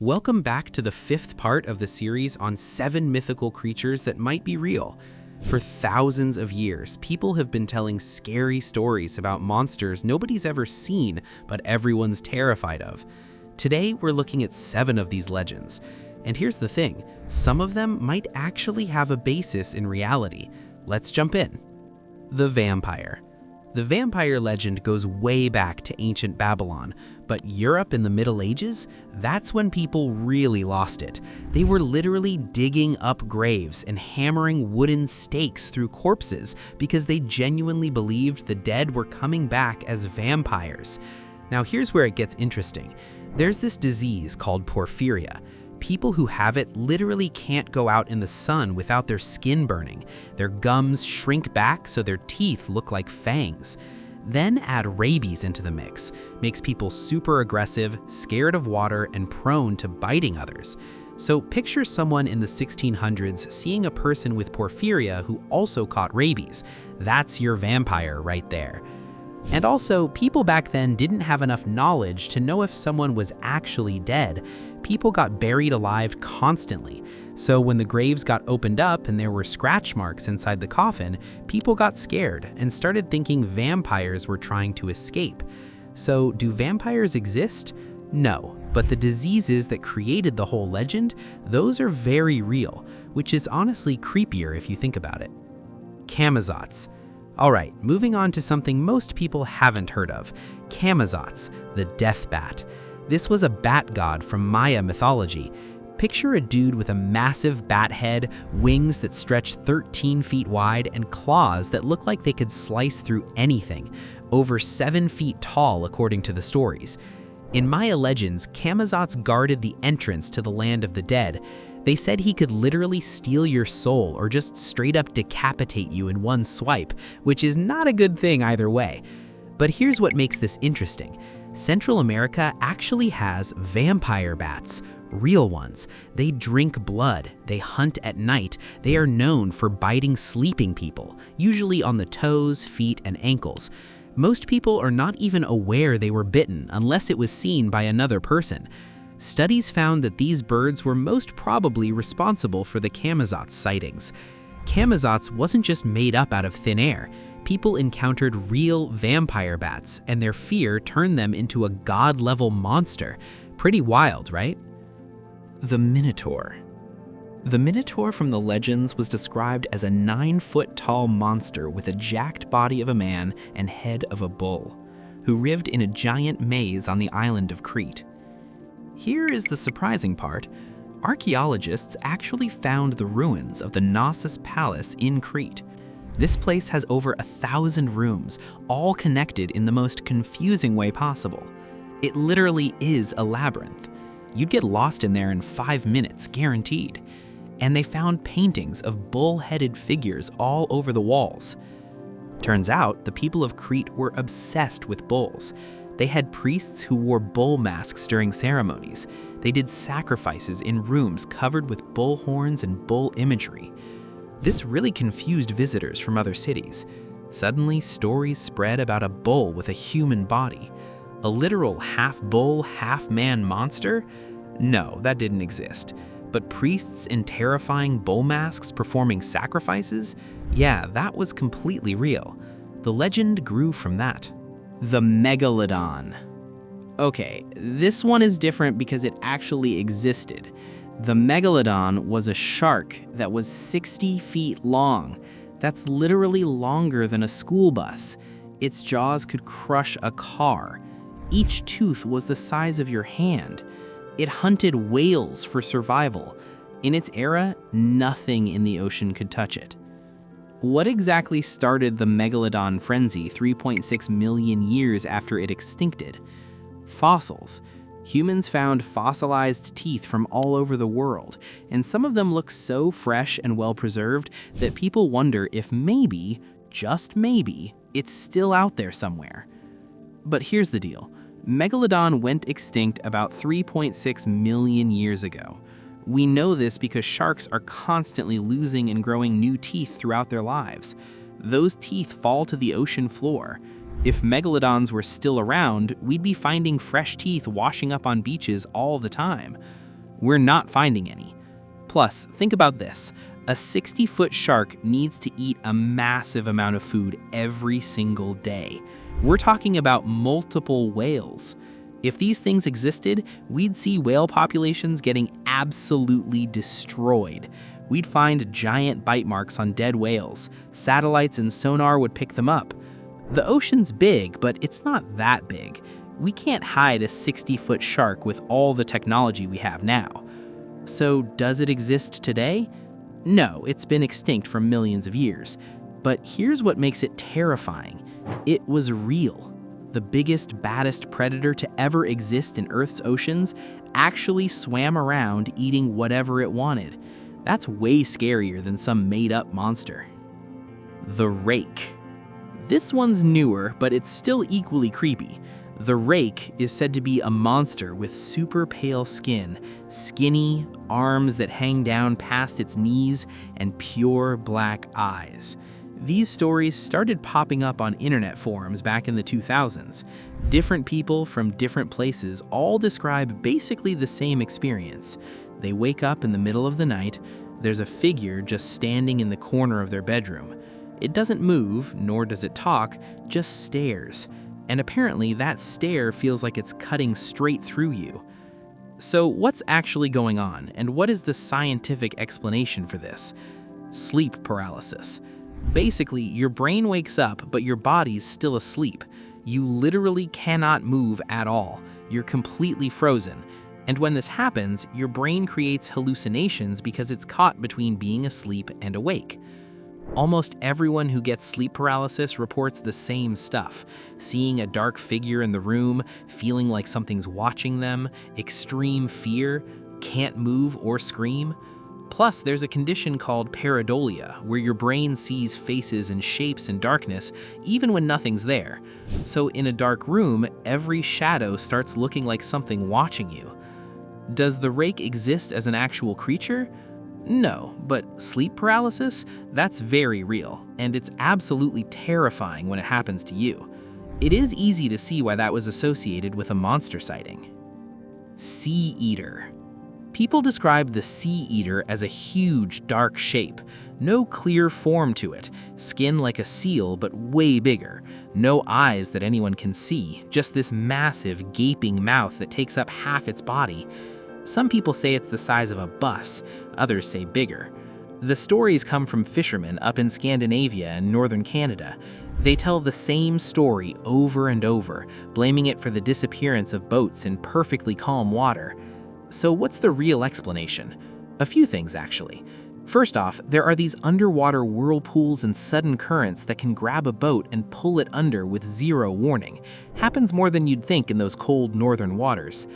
Welcome back to the 5th part of the series on 7 mythical creatures that might be real. For thousands of years, people have been telling scary stories about monsters nobody's ever seen, but everyone's terrified of. Today, we're looking at 7 of these legends. And here's the thing, some of them might actually have a basis in reality. Let's jump in. The vampire. The vampire legend goes way back to ancient Babylon, but Europe in the Middle Ages, that's when people really lost it. They were literally digging up graves and hammering wooden stakes through corpses because they genuinely believed the dead were coming back as vampires. Now here's where it gets interesting. There's this disease called Porphyria. People who have it literally can't go out in the sun without their skin burning. Their gums shrink back so their teeth look like fangs. Then add rabies into the mix. Makes people super aggressive, scared of water, and prone to biting others. So picture someone in the 1600s seeing a person with porphyria who also caught rabies. That's your vampire right there. And also, people back then didn't have enough knowledge to know if someone was actually dead. People got buried alive constantly. So when the graves got opened up and there were scratch marks inside the coffin, people got scared and started thinking vampires were trying to escape. So do vampires exist? No, but the diseases that created the whole legend, those are very real, which is honestly creepier if you think about it. Camazotz. Alright, moving on to something most people haven't heard of, Camazotz, the death bat. This was a bat god from Maya mythology. Picture a dude with a massive bat head, wings that stretch 13 feet wide, and claws that look like they could slice through anything, over 7 feet tall according to the stories. In Maya legends, Camazotz guarded the entrance to the land of the dead. They said he could literally steal your soul or just straight up decapitate you in one swipe, which is not a good thing either way. But here's what makes this interesting. Central America actually has vampire bats, real ones. They drink blood, they hunt at night, they are known for biting sleeping people, usually on the toes, feet, and ankles. Most people are not even aware they were bitten unless it was seen by another person. Studies found that these birds were most probably responsible for the Camazotz sightings. Camazotz wasn't just made up out of thin air. People encountered real vampire bats, and their fear turned them into a god-level monster. Pretty wild, right? The Minotaur. The Minotaur from the legends was described as a 9-foot-tall monster with a jacked body of a man and head of a bull, who lived in a giant maze on the island of Crete. Here is the surprising part. Archaeologists actually found the ruins of the Knossos palace in Crete. This place has over 1,000 rooms, all connected in the most confusing way possible. It literally is a labyrinth. You'd get lost in there in 5 minutes, guaranteed. And they found paintings of bull-headed figures all over the walls. Turns out, the people of Crete were obsessed with bulls. They had priests who wore bull masks during ceremonies. They did sacrifices in rooms covered with bull horns and bull imagery. This really confused visitors from other cities. Suddenly, stories spread about a bull with a human body. A literal half-bull, half-man monster? No, that didn't exist. But priests in terrifying bull masks performing sacrifices? Yeah, that was completely real. The legend grew from that. The Megalodon. Okay, this one is different because it actually existed. The Megalodon was a shark that was 60 feet long. That's literally longer than a school bus. Its jaws could crush a car. Each tooth was the size of your hand. It hunted whales for survival. In its era, nothing in the ocean could touch it. What exactly started the Megalodon frenzy 3.6 million years after it extincted? Fossils. Humans found fossilized teeth from all over the world, and some of them look so fresh and well-preserved that people wonder if maybe, just maybe, it's still out there somewhere. But here's the deal. Megalodon went extinct about 3.6 million years ago. We know this because sharks are constantly losing and growing new teeth throughout their lives. Those teeth fall to the ocean floor. If megalodons were still around, we'd be finding fresh teeth washing up on beaches all the time. We're not finding any. Plus, think about this. A 60-foot shark needs to eat a massive amount of food every single day. We're talking about multiple whales. If these things existed, we'd see whale populations getting absolutely destroyed. We'd find giant bite marks on dead whales. Satellites and sonar would pick them up. The ocean's big, but it's not that big. We can't hide a 60-foot shark with all the technology we have now. So does it exist today? No, it's been extinct for millions of years. But here's what makes it terrifying. It was real. The biggest, baddest predator to ever exist in Earth's oceans actually swam around eating whatever it wanted. That's way scarier than some made-up monster. The Rake. This one's newer, but it's still equally creepy. The Rake is said to be a monster with super pale skin, skinny arms that hang down past its knees, and pure black eyes. These stories started popping up on internet forums back in the 2000s. Different people from different places all describe basically the same experience. They wake up in the middle of the night, there's a figure just standing in the corner of their bedroom. It doesn't move, nor does it talk, just stares. And apparently that stare feels like it's cutting straight through you. So what's actually going on, and what is the scientific explanation for this? Sleep paralysis. Basically, your brain wakes up, but your body's still asleep. You literally cannot move at all. You're completely frozen. And when this happens, your brain creates hallucinations because it's caught between being asleep and awake. Almost everyone who gets sleep paralysis reports the same stuff. Seeing a dark figure in the room, feeling like something's watching them, extreme fear, can't move or scream. Plus, there's a condition called pareidolia, where your brain sees faces and shapes in darkness, even when nothing's there. So in a dark room, every shadow starts looking like something watching you. Does the Rake exist as an actual creature? No, but sleep paralysis? That's very real, and it's absolutely terrifying when it happens to you. It is easy to see why that was associated with a monster sighting. Sea Eater. People describe the sea eater as a huge, dark shape. No clear form to it, skin like a seal but way bigger. No eyes that anyone can see, just this massive, gaping mouth that takes up half its body. Some people say it's the size of a bus, others say bigger. The stories come from fishermen up in Scandinavia and northern Canada. They tell the same story over and over, blaming it for the disappearance of boats in perfectly calm water. So what's the real explanation? A few things, actually. First off, there are these underwater whirlpools and sudden currents that can grab a boat and pull it under with zero warning. Happens more than you'd think in those cold northern waters.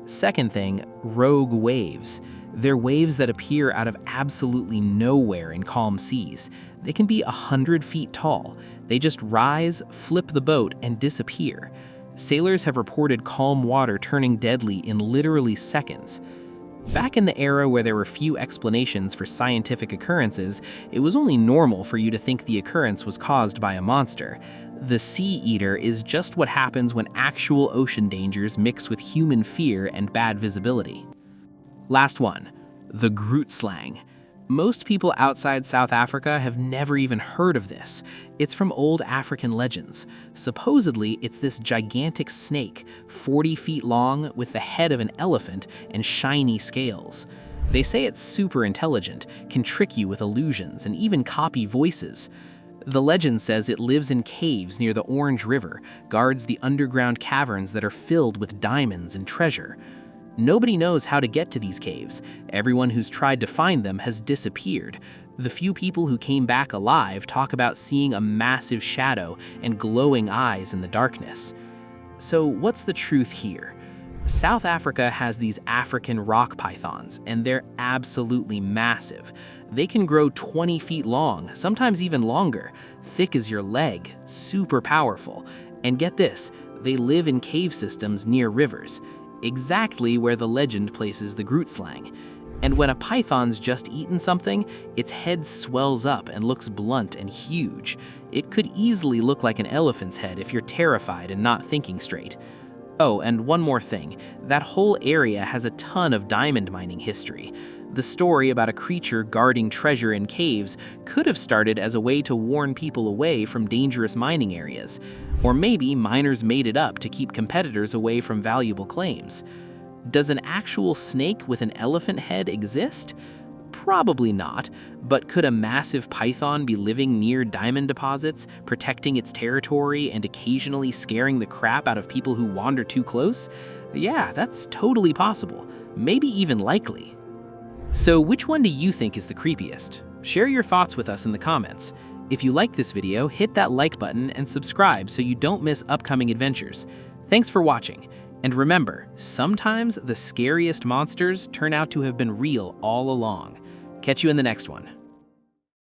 Second thing, rogue waves. They're waves that appear out of absolutely nowhere in calm seas. They can be 100 feet tall. They just rise, flip the boat, and disappear. Sailors have reported calm water turning deadly in literally seconds. Back in the era where there were few explanations for scientific occurrences, it was only normal for you to think the occurrence was caused by a monster. The Sea Eater is just what happens when actual ocean dangers mix with human fear and bad visibility. Last one, the groot slang. Most people outside South Africa have never even heard of this. It's from old African legends. Supposedly, it's this gigantic snake, 40 feet long, with the head of an elephant and shiny scales. They say it's super intelligent, can trick you with illusions, and even copy voices. The legend says it lives in caves near the Orange River, guards the underground caverns that are filled with diamonds and treasure. Nobody knows how to get to these caves. Everyone who's tried to find them has disappeared. The few people who came back alive talk about seeing a massive shadow and glowing eyes in the darkness. So what's the truth here? South Africa has these African rock pythons, and they're absolutely massive. They can grow 20 feet long, sometimes even longer, thick as your leg, super powerful. And get this, they live in cave systems near rivers, exactly where the legend places the groot slang. And when a python's just eaten something, its head swells up and looks blunt and huge. It could easily look like an elephant's head if you're terrified and not thinking straight. Oh, and one more thing. That whole area has a ton of diamond mining history. The story about a creature guarding treasure in caves could have started as a way to warn people away from dangerous mining areas. Or maybe miners made it up to keep competitors away from valuable claims. Does an actual snake with an elephant head exist? Probably not, but could a massive python be living near diamond deposits, protecting its territory and occasionally scaring the crap out of people who wander too close? Yeah, that's totally possible, maybe even likely. So which one do you think is the creepiest? Share your thoughts with us in the comments. If you like this video, hit that like button and subscribe so you don't miss upcoming adventures. Thanks for watching. And remember, sometimes the scariest monsters turn out to have been real all along. Catch you in the next one.